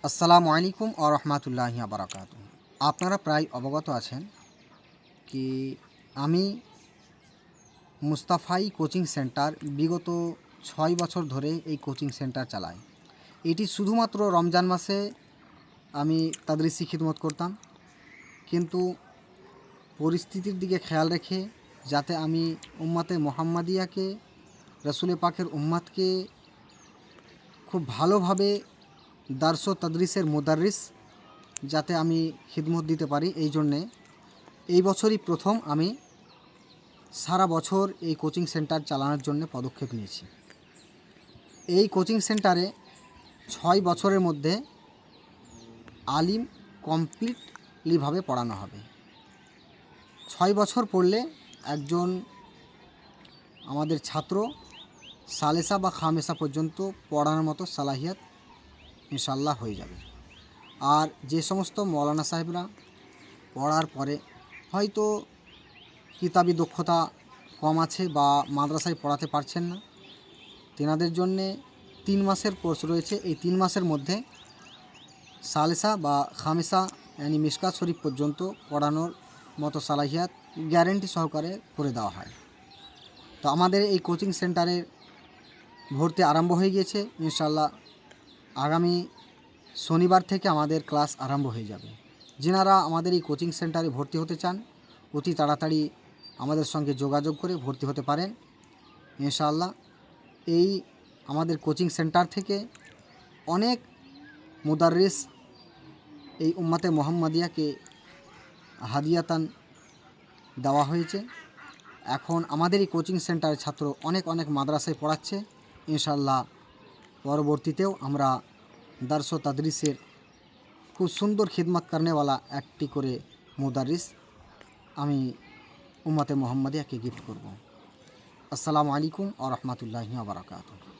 আসসালামু আলাইকুম ওয়া রাহমাতুল্লাহি ওয়া বারাকাতুহু। আপনারা প্রায় অবগত আছেন কি আমি মুস্তাফাই কোচিং সেন্টার বিগত ৬ বছর ধরে এই কোচিং সেন্টার চালাই। এটি শুধুমাত্র রমজান মাসে আমি তাদরিসি খিদমত করতাম, কিন্তু পরিস্থিতির দিকে খেয়াল রেখে যাতে আমি উম্মতে মুহাম্মাদিয়াকে, রাসূলে পাকের উম্মতকে খুব ভালোভাবে দারস ও তাদরিসের মুদাররিস যাতে আমি খিদমত দিতে পারি, এই জন্যে এই বছরই প্রথম আমি সারা বছর এই কোচিং সেন্টার চালানোর জন্য পদক্ষেপ নিয়েছি। এই কোচিং সেন্টারে ৬ বছরের মধ্যে আলিম কমপ্লিটলিভাবে পড়ানো হবে। ৬ বছর পড়লে একজন আমাদের ছাত্র সালেসা বা খামেসা পর্যন্ত পড়ানোর মতো সালাহিয়াত ইনশাল্লাহ হয়ে যাবে। আর যে সমস্ত মৌলানা সাহেবরা পড়ার পরে হয়তো কিতাবি দক্ষতা কম আছে বা মাদ্রাসায় পড়াতে পারছেন না, তেনাদের জন্যে ৩ মাসের কোর্স রয়েছে। এই ৩ মাসের মধ্যে সালেসা বা খামেসা यानी মিশকাত শরীফ পর্যন্ত পড়ানোর মতো সালাহিয়াত গ্যারেন্টি সহকারে করে দেওয়া হয়। তো আমাদের এই কোচিং সেন্টারের ভর্তি আরম্ভ হয়ে গিয়েছে। ইনশাল্লাহ আগামী শনিবার থেকে আমাদের ক্লাস আরম্ভ হয়ে যাবে। যিনারা আমাদের এই কোচিং সেন্টারে ভর্তি হতে চান অতি তাড়াতাড়ি আমাদের সঙ্গে যোগাযোগ করে ভর্তি হতে পারেন। ইনশাআল্লাহ এই আমাদের কোচিং সেন্টার থেকে অনেক মুদাররিস এই উম্মতে মুহাম্মাদিয়াকে হাদিয়াতান দেওয়া হয়েছে। এখন আমাদের এই কোচিং সেন্টারের ছাত্র অনেক মাদ্রাসায় পড়াচ্ছে। ইনশাআল্লাহ পরবর্তীতেও আমরা দারস ও তাদরিসের খুব সুন্দর খিদমত করনেওয়ালা একটি করে মুদাররিস আমি উম্মতে মুহাম্মাদিয়াকে গিফট করব। আসসালামু আলাইকুম ওয়া রাহমাতুল্লাহি ওয়া বারাকাতুহু।